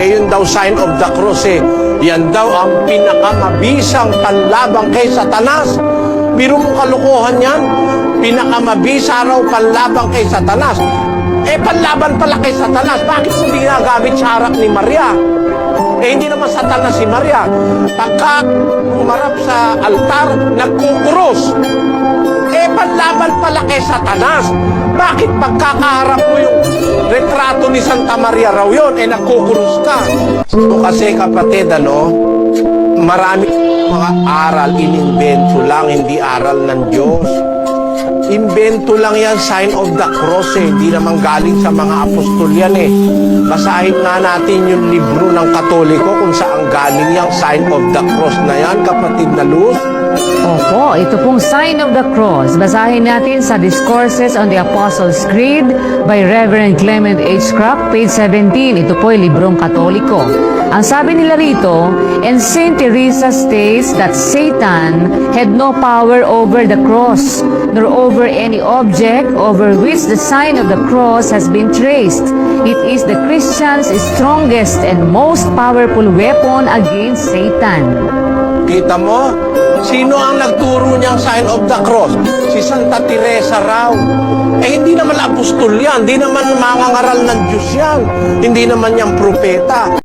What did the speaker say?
Yun daw sign of the cross Yan daw ang pinakamabisang panlabang kay Satanas. Biro mo kalokohan yan. Pinakamabisa raw panlabang kay Satanas. Panlaban pala kay Satanas. Bakit hindi ginagamit sa harap ni Maria? Hindi naman Satanas si Maria. Pagka umarap sa altar, nagkukuros. Panlaban pala kay Satanas. Bakit pagkakaharap mo yung retrato ni Santa Maria raw yun, nagkukuros ka? So kasi kapatid, marami mga aral, inimbento lang, hindi aral ng Diyos. Invento lang yan, sign of the cross Hindi naman galing sa mga apostol yan Basahin nga natin yung libro ng Katoliko kung saan galing yung sign of the cross na yan, kapatid na Luz. Opo, ito pong sign of the cross. Basahin natin sa Discourses on the Apostles' Creed by Reverend Clement H. Crack, page 17. Ito po ay librong Katoliko. Ang sabi nila rito, and Saint Teresa states that Satan had no power over the cross, nor over any object over which the sign of the cross has been traced. It is the Christian's strongest and most powerful weapon against Satan. Kita mo? Sino ang nagturo niyang sign of the cross? Si Santa Teresa raw. Hindi naman apostol yan. Hindi naman mangangaral ng Diyos yan. Hindi naman yan propeta.